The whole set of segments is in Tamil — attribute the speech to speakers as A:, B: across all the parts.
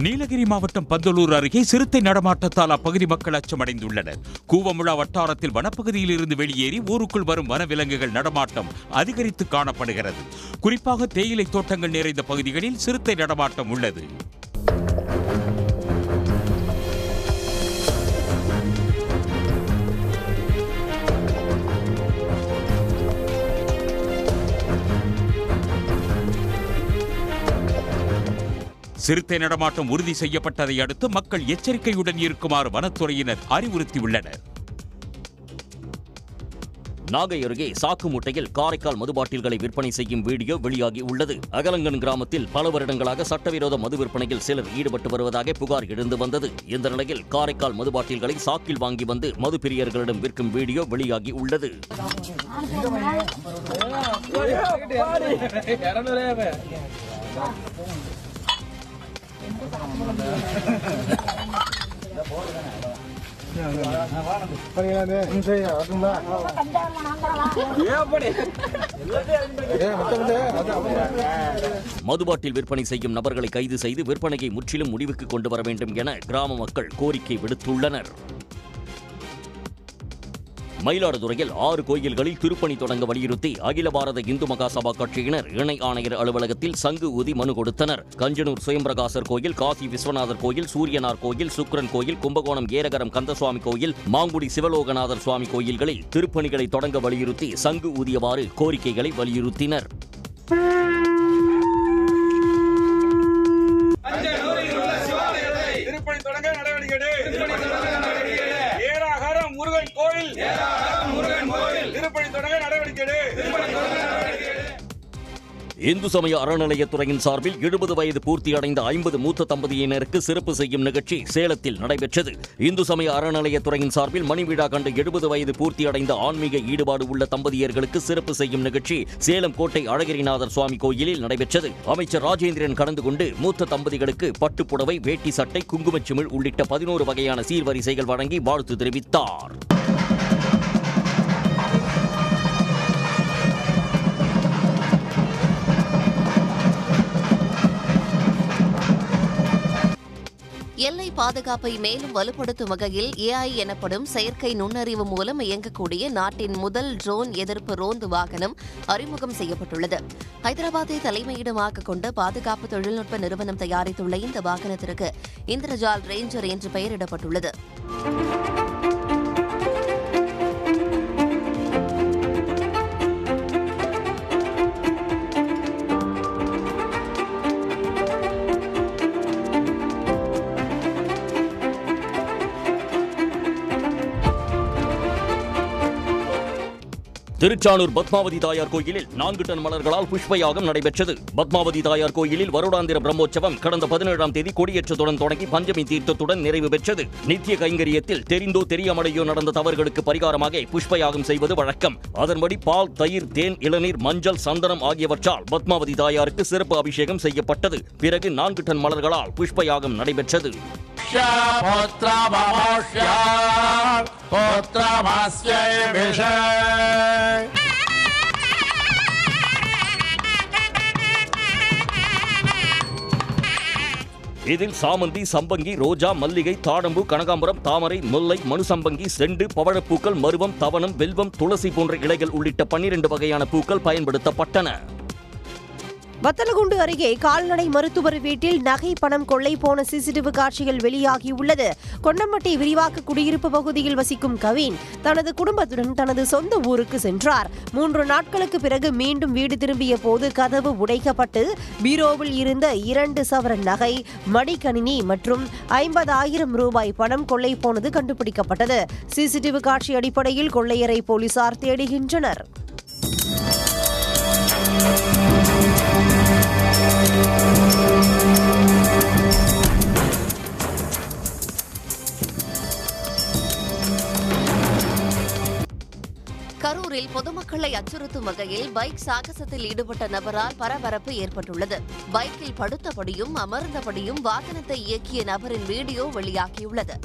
A: நீலகிரி மாவட்டம் பந்தலூர் அருகே சிறுத்தை நடமாட்டத்தால் அப்பகுதி மக்கள் அச்சமடைந்துள்ளனர். கூவமுழா வட்டாரத்தில் வனப்பகுதியில் இருந்து வெளியேறி ஊருக்குள் வரும் வனவிலங்குகள் நடமாட்டம் அதிகரித்து காணப்படுகிறது. குறிப்பாக தேயிலை தோட்டங்கள் நிறைந்த பகுதிகளில் சிறுத்தை நடமாட்டம் உள்ளது. சிறுத்தை நடமாட்டம் உறுதி செய்யப்பட்டதை அடுத்து மக்கள் எச்சரிக்கையுடன் இருக்குமாறு வனத்துறையினர் அறிவுறுத்தியுள்ளனர்.
B: நாகை அருகே சாக்கு மூட்டையில் காரைக்கால் மது பாட்டில்களை விற்பனை செய்யும் வீடியோ வெளியாகி உள்ளது. அகலங்கன் கிராமத்தில் பல வருடங்களாக சட்டவிரோத மது விற்பனையில் சிலர் ஈடுபட்டு வருவதாக புகார் எழுந்து வந்தது. இந்த நிலையில் காரைக்கால் மது பாட்டில்களை சாக்கில் வாங்கி வந்து மது பிரியர்களிடம் விற்கும் வீடியோ வெளியாகி உள்ளது. மதுபாட்டில் விற்பனை செய்யும் நபர்களை கைது செய்து விற்பனையை முற்றிலும் முடிவுக்கு கொண்டு வர வேண்டும் என கிராம மக்கள் கோரிக்கை விடுத்துள்ளனர். மயிலாடுதுறையில் 6 கோயில்களில் திருப்பணி தொடங்க வலியுறுத்தி அகில பாரத இந்து மகாசபா கட்சியினர் இணை ஆணையர் அலுவலகத்தில் சங்கு ஊதி மனு கொடுத்தனர். கஞ்சனூர் சுயம்பிரகாசர் கோயில், காசி விஸ்வநாதர் கோயில், சூரியனார் கோயில், சுக்கிரன் கோயில், கும்பகோணம் ஏரகரம் கந்தசுவாமி கோயில், மாங்குடி சிவலோகநாதர் சுவாமி கோயில்களில் திருப்பணிகளை தொடங்க வலியுறுத்தி சங்கு ஊதியவாறு கோரிக்கைகளை வலியுறுத்தினர். இந்து சமய அறநிலையத்துறையின் சார்பில் 70 வயது பூர்த்தியடைந்த 50 மூத்த தம்பதியினருக்கு சிறப்பு செய்யும் நிகழ்ச்சி சேலத்தில் நடைபெற்றது. இந்து சமய அறநிலையத்துறையின் சார்பில் மணிவிழா கண்டு 70 வயது பூர்த்தியடைந்த ஆன்மீக ஈடுபாடு உள்ள தம்பதியர்களுக்கு சிறப்பு செய்யும் நிகழ்ச்சி சேலம் கோட்டை அழகிரிநாதர் சுவாமி கோயிலில் நடைபெற்றது. அமைச்சர் ராஜேந்திரன் கலந்து கொண்டு மூத்த தம்பதிகளுக்கு பட்டுப்புடவை, வேட்டி சட்டை, குங்குமச்சிமிழ் உள்ளிட்ட 11 வகையான சீர்வரிசைகள் வழங்கி வாழ்த்து தெரிவித்தார்.
C: எல்லை பாதுகாப்பை மேலும் வலுப்படுத்தும் வகையில் AI எனப்படும் செயற்கை நுண்ணறிவு மூலம் இயங்கக்கூடிய நாட்டின் முதல் ட்ரோன் எதிர்ப்பு ரோந்து வாகனம் அறிமுகம் செய்யப்பட்டுள்ளது. ஹைதராபாத்தை தலைமையிடமாக கொண்ட பாதுகாப்பு தொழில்நுட்ப நிறுவனம் தயாரித்துள்ள இந்த வாகனத்திற்கு இந்திரஜால் ரேஞ்சர் என்று பெயரிடப்பட்டுள்ளது.
B: திருச்சானூர் பத்மாவதி தாயார் கோயிலில் 4 டன் மலர்களால் புஷ்பயாகம் நடைபெற்றது. பத்மாவதி தாயார் கோயிலில் வருடாந்திர பிரம்மோற்சவம் கடந்த 17ஆம் தேதி கொடியேற்றத்துடன் தொடங்கி பஞ்சமி தீர்த்தத்துடன் நிறைவு பெற்றது. நித்திய கைங்கரியத்தில் தெரிந்தோ தெரியாமலேயோ நடந்த தவறுகளுக்கு பரிகாரமாக புஷ்பயாகம் செய்வது வழக்கம். அதன்படி பால், தயிர், தேன், இளநீர், மஞ்சள், சந்தனம் ஆகியவற்றால் பத்மாவதி தாயாருக்கு சிறப்பு அபிஷேகம் செய்யப்பட்டது. பிறகு 4 டன் மலர்களால் புஷ்பயாகம் நடைபெற்றது. இதில் சாமந்தி, சம்பங்கி, ரோஜா, மல்லிகை, தாழம்பூ, கனகாம்பரம், தாமரை, முல்லை, மனுசம்பங்கி, செண்டு, பவழப்பூக்கள், மருவம், தவனம், வெல்வம், துளசி போன்ற இலைகள் உள்ளிட்ட 12 வகையான பூக்கள் பயன்படுத்தப்பட்டன.
D: வத்தலகுண்டு அருகே கால்நடை மருத்துவர் வீட்டில் நகை, பணம் கொள்ளை போன சிசிடிவி காட்சிகள் வெளியாகியுள்ளது. கொண்டம்பட்டி விரிவாக்க குடியிருப்பு பகுதியில் வசிக்கும் கவின் தனது குடும்பத்துடன் தனது சொந்த ஊருக்கு சென்றார். 3 நாட்களுக்கு பிறகு மீண்டும் வீடு திரும்பிய போது கதவு உடைக்கப்பட்டு பீரோவில் இருந்த 2 சவரன் நகை, மடிக்கணினி மற்றும் 50,000 ரூபாய் பணம் கொள்ளை போனது கண்டுபிடிக்கப்பட்டது. சிசிடிவி காட்சி அடிப்படையில் கொள்ளையரை போலீசார் தேடுகின்றனர்.
C: கரூரில் பொதுமக்களை அச்சுறுத்தும் வகையில் பைக் சாகசத்தில் ஈடுபட்ட நபரால் பரபரப்பு ஏற்பட்டுள்ளது. பைக்கில் படுத்தபடியும் அமர்ந்தபடியும் வாகனத்தை இயக்கிய நபரின் வீடியோ வெளியாகியுள்ளது.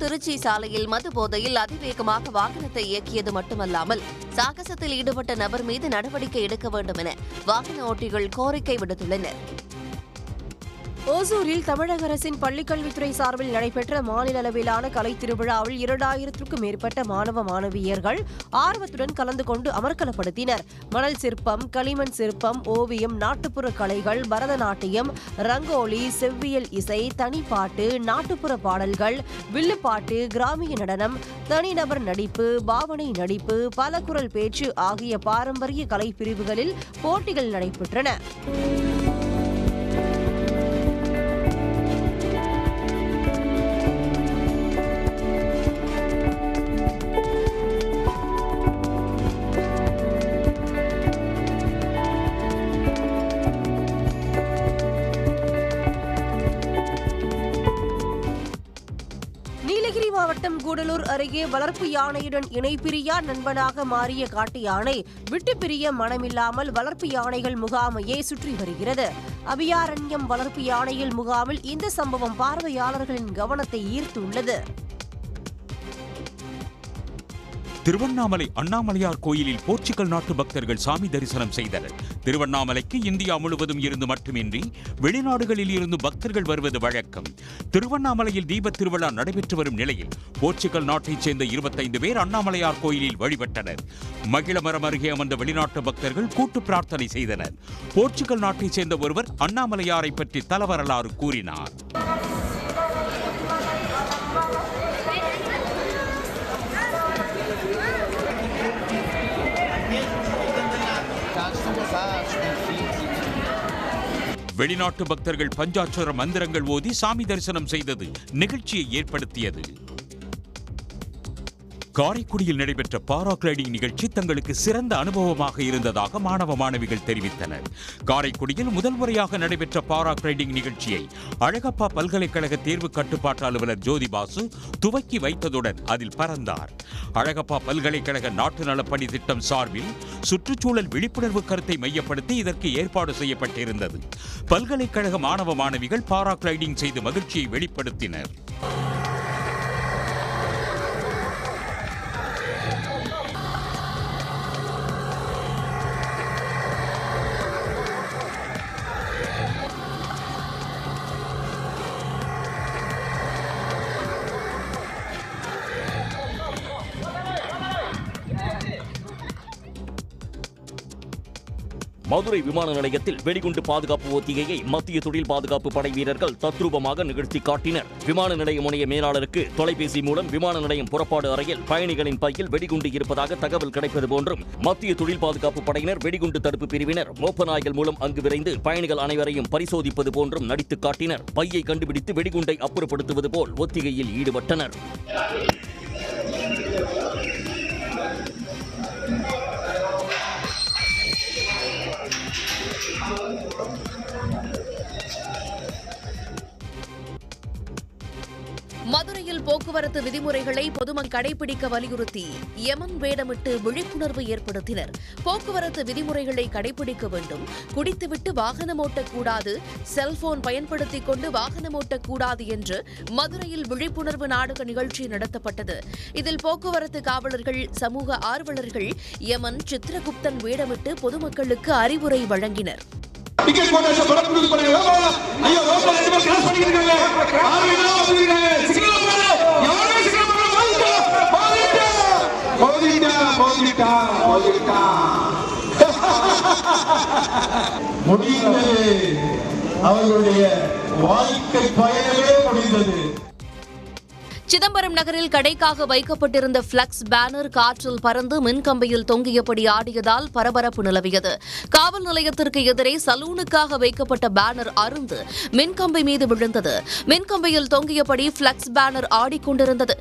C: திருச்சி சாலையில் மது போதையில் அதிவேகமாக வாகனத்தை இயக்கியது மட்டுமல்லாமல் சாகசத்தில் ஈடுபட்ட நபர் மீது நடவடிக்கை எடுக்க வேண்டும் என வாகன ஓட்டிகள் கோரிக்கை விடுத்துள்ளனர்.
D: ஓசூரில் தமிழக அரசின் பள்ளிக்கல்வித்துறை சார்பில் நடைபெற்ற மாநில அளவிலான கலைத் திருவிழாவில் 2000க்கும் மேற்பட்ட மாணவ மாணவியர்கள் ஆர்வத்துடன் கலந்து கொண்டு அமர்க்கலப்படுத்தினர். மணல் சிற்பம், களிமண் சிற்பம், ஓவியம், நாட்டுப்புற கலைகள், பரதநாட்டியம், ரங்கோலி, செவ்வியல் இசை, தனிப்பாட்டு, நாட்டுப்புற பாடல்கள், வில்லுப்பாட்டு, கிராமிய நடனம், தனிநபர் நடிப்பு, பாவனை நடிப்பு, பலகுரல் பேச்சு ஆகிய பாரம்பரிய கலை பிரிவுகளில் போட்டிகள் நடைபெற்றன. நீலகிரி மாவட்டம் கூடலூர் அருகே வளர்ப்பு யானையுடன் இணைப்பிரியா நண்பனாக மாறிய காட்டு யானை விட்டுப்பிரிய மனமில்லாமல் வளர்ப்பு யானைகள் முகாமையே சுற்றி வருகிறது. அபியாரண்யம் வளர்ப்பு யானைகள் முகாமில் இந்த சம்பவம் பார்வையாளர்களின் கவனத்தை ஈர்த்துள்ளது.
A: திருவண்ணாமலை அண்ணாமலையார் கோயிலில் போர்ச்சுகல் நாட்டு பக்தர்கள் சாமி தரிசனம் செய்தனர். திருவண்ணாமலைக்கு இந்தியா முழுவதும் இருந்து மட்டுமின்றி வெளிநாடுகளில் இருந்து பக்தர்கள் வருவது வழக்கம். திருவண்ணாமலையில் தீபத் திருவிழா நடைபெற்று வரும் நிலையில் போர்ச்சுகல் நாட்டைச் சேர்ந்த 25 பேர் அண்ணாமலையார் கோயிலில் வழிபட்டனர். மகிழமரம் அருகே அமர்ந்த வெளிநாட்டு பக்தர்கள் கூட்டு பிரார்த்தனை செய்தனர். போர்ச்சுகல் நாட்டைச் சேர்ந்த ஒருவர் அண்ணாமலையாரை பற்றி தலவரலாறு கூறினார். வெளிநாட்டு பக்தர்கள் பஞ்சாட்சர மந்திரங்கள் ஓதி சாமி தரிசனம் செய்தது நிகழ்ச்சியை ஏற்படுத்தியது. காரைக்குடியில் நடைபெற்ற பாராகிளைடிங் நிகழ்ச்சி தங்களுக்கு சிறந்த அனுபவமாக இருந்ததாக மாணவ மாணவிகள் தெரிவித்தனர். காரைக்குடியில் முதல் முறையாக நடைபெற்ற பாராகிளைடிங் நிகழ்ச்சியை அழகப்பா பல்கலைக்கழக தேர்வு கட்டுப்பாட்டு அலுவலர் ஜோதிபாசு துவக்கி வைத்ததுடன் அதில் பறந்தார். அழகப்பா பல்கலைக்கழக நாட்டு நலப்பணி திட்டம் சார்பில் சுற்றுச்சூழல் விழிப்புணர்வு கருத்தை மையப்படுத்தி இதற்கு ஏற்பாடு செய்யப்பட்டிருந்தது. பல்கலைக்கழக மாணவ மாணவிகள் பாராகிளைடிங் செய்து மகிழ்ச்சியை வெளிப்படுத்தினர்.
B: மதுரை விமான நிலையத்தில் வெடிகுண்டு பாதுகாப்பு ஒத்திகையை மத்திய தொழில் பாதுகாப்பு படை வீரர்கள் தத்ரூபமாக நிகழ்த்தி காட்டினர். விமான நிலைய முனைய மேலாளருக்கு தொலைபேசி மூலம் விமான நிலையம் புறப்பாடு அறையில் பயணிகளின் பையில் வெடிகுண்டு இருப்பதாக தகவல் கிடைப்பது போன்றும் மத்திய தொழில் பாதுகாப்பு படையினர் வெடிகுண்டு தடுப்பு பிரிவினர் மோப்ப நாய்கள் மூலம் அங்கு விரைந்து பயணிகள் அனைவரையும் பரிசோதிப்பது போன்றும் நடித்து காட்டினர். பையை கண்டுபிடித்து வெடிகுண்டை அப்புறப்படுத்துவது போல் ஒத்திகையில் ஈடுபட்டனர்.
C: மதுரையில் போக்குவரத்து விதிமுறைகளை பொதுமக்கள் கடைபிடிக்க வலியுறுத்தி யமன் வேடமிட்டு விழிப்புணர்வு ஏற்படுத்தினர். போக்குவரத்து விதிமுறைகளை கடைபிடிக்க வேண்டும், குடித்துவிட்டு வாகனம் ஓட்டக்கூடாது, செல்போன் பயன்படுத்திக் கொண்டு வாகனம் ஓட்டக்கூடாது என்று மதுரையில் விழிப்புணர்வு நாடக நிகழ்ச்சி நடத்தப்பட்டது. இதில் போக்குவரத்து காவலர்கள், சமூக ஆர்வலர்கள் யமன், சித்திரகுப்தன் வேடமிட்டு பொதுமக்களுக்கு அறிவுரை வழங்கினர்.
E: டிக்கெட் போட்டாச்சு படத்துக்கு போறீங்க. ஐயோ ரோட்ல ரெண்டு பேர் கிராஸ் பண்ணிருக்காங்க. ஆர்மினா வந்துருக்காங்க. சிக்னல் போடு. யாரே சிக்னல் போடு. போதிட்டா. முடிந்தது. அவர்களுடைய வாழ்க்கை பயணமே முடிந்தது.
C: சிதம்பரம் நகரில் கடைக்காக வைக்கப்பட்டிருந்த பிளக்ஸ் பேனர் காற்றில் பறந்து மின்கம்பியில் தொங்கியபடி ஆடியதால் பரபரப்பு நிலவியது. காவல் நிலையத்திற்கு எதிரே சலூனுக்காக வைக்கப்பட்ட பேனர் அறுந்து மின்கம்பி மீது விழுந்தது. மின்கம்பியில் தொங்கியபடி பிளக்ஸ் பேனர் ஆடிக்கொண்டிருந்தது.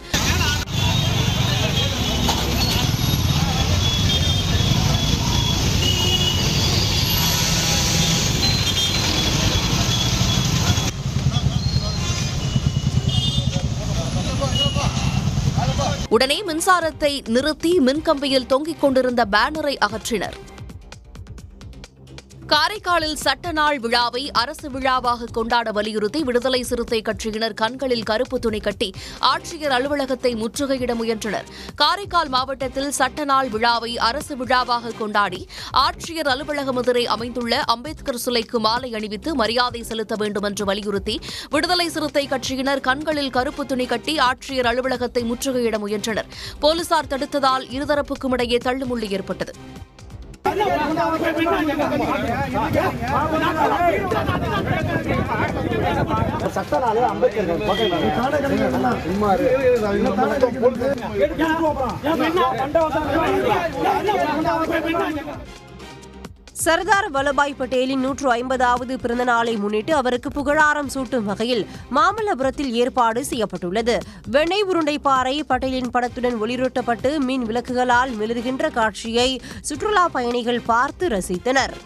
C: உடனே மின்சாரத்தை நிறுத்தி மின்கம்பியில் தொங்கிக் கொண்டிருந்த பேனரை அகற்றினர். காரைக்காலில் சட்ட நாள் விழாவை அரசு விழாவாக கொண்டாட வலியுறுத்தி விடுதலை சிறுத்தை கட்சியினர் கண்களில் கருப்பு துணி கட்டி ஆட்சியர் அலுவலகத்தை முற்றுகையிட முயன்றனர். காரைக்கால் மாவட்டத்தில் சட்ட நாள் விழாவை அரசு விழாவாக கொண்டாடி ஆட்சியர் அலுவலகம் எதிரே அமைந்துள்ள அம்பேத்கர் சிலைக்கு மாலை அணிவித்து மரியாதை செலுத்த வேண்டும் என்று வலியுறுத்தி விடுதலை சிறுத்தை கட்சியினர் கண்களில் கருப்பு துணி கட்டி ஆட்சியர் அலுவலகத்தை முற்றுகையிட முயன்றனர். போலீசார் தடுத்ததால் இருதரப்புக்கும் இடையே தள்ளுமுள்ளு ஏற்பட்டது.
D: சர்தார் வல்லபாய் பட்டேலின் 150வது பிறந்த நாளை முன்னிட்டு அவருக்கு புகழாரம் சூட்டும் வகையில் மாமல்லபுரத்தில் ஏற்பாடு செய்யப்பட்டுள்ளது. வெண்ணெய் உருண்டை பாறை பட்டேலின் படத்துடன் ஒளிரூட்டப்பட்டு மின் விளக்குகளால் மிளிர்கின்ற காட்சியை சுற்றுலா பயணிகள் பார்த்து ரசித்தனர்.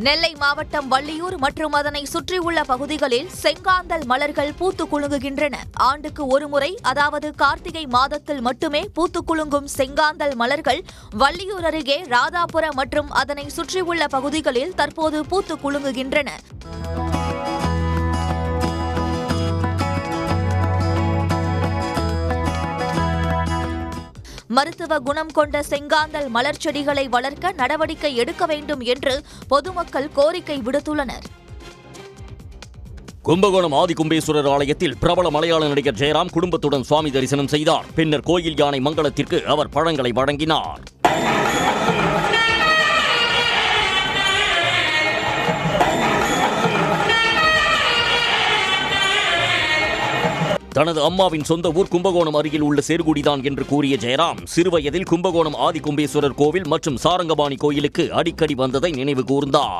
F: நெல்லை மாவட்டம் வள்ளியூர் மற்றும் அதனை சுற்றியுள்ள பகுதிகளில் செங்காந்தல் மலர்கள் பூத்து குலுங்குகின்றன. ஆண்டுக்கு ஒருமுறை, அதாவது கார்த்திகை மாதத்தில் மட்டுமே பூத்து குலுங்கும் செங்காந்தல் மலர்கள் வள்ளியூர் அருகே ராதாபுரம் மற்றும் அதனை சுற்றியுள்ள பகுதிகளில் தற்போது பூத்து குலுங்குகின்றன. மருத்துவ குணம் கொண்ட செங்காந்தல் மலர் செடிகளை வளர்க்க நடவடிக்கை எடுக்க வேண்டும் என்று பொதுமக்கள் கோரிக்கை விடுத்துள்ளனர்.
B: கும்பகோணம் ஆதிகும்பேஸ்வரர் ஆலயத்தில் பிரபல மலையாள நடிகர் ஜெயராம் குடும்பத்துடன் சுவாமி தரிசனம் செய்தார். பின்னர் கோயில் யானை மங்களத்திற்கு அவர் பழங்களை வழங்கினார். தனது அம்மாவின் சொந்த ஊர் கும்பகோணம் அருகில் உள்ள சேர்குடிதான் என்று கூறிய ஜெயராம், சிறுவயதில் கும்பகோணம் ஆதிகும்பேஸ்வரர் கோவில் மற்றும் சாரங்கபாணி கோயிலுக்கு அடிக்கடி வந்ததை நினைவு கூர்ந்தார்.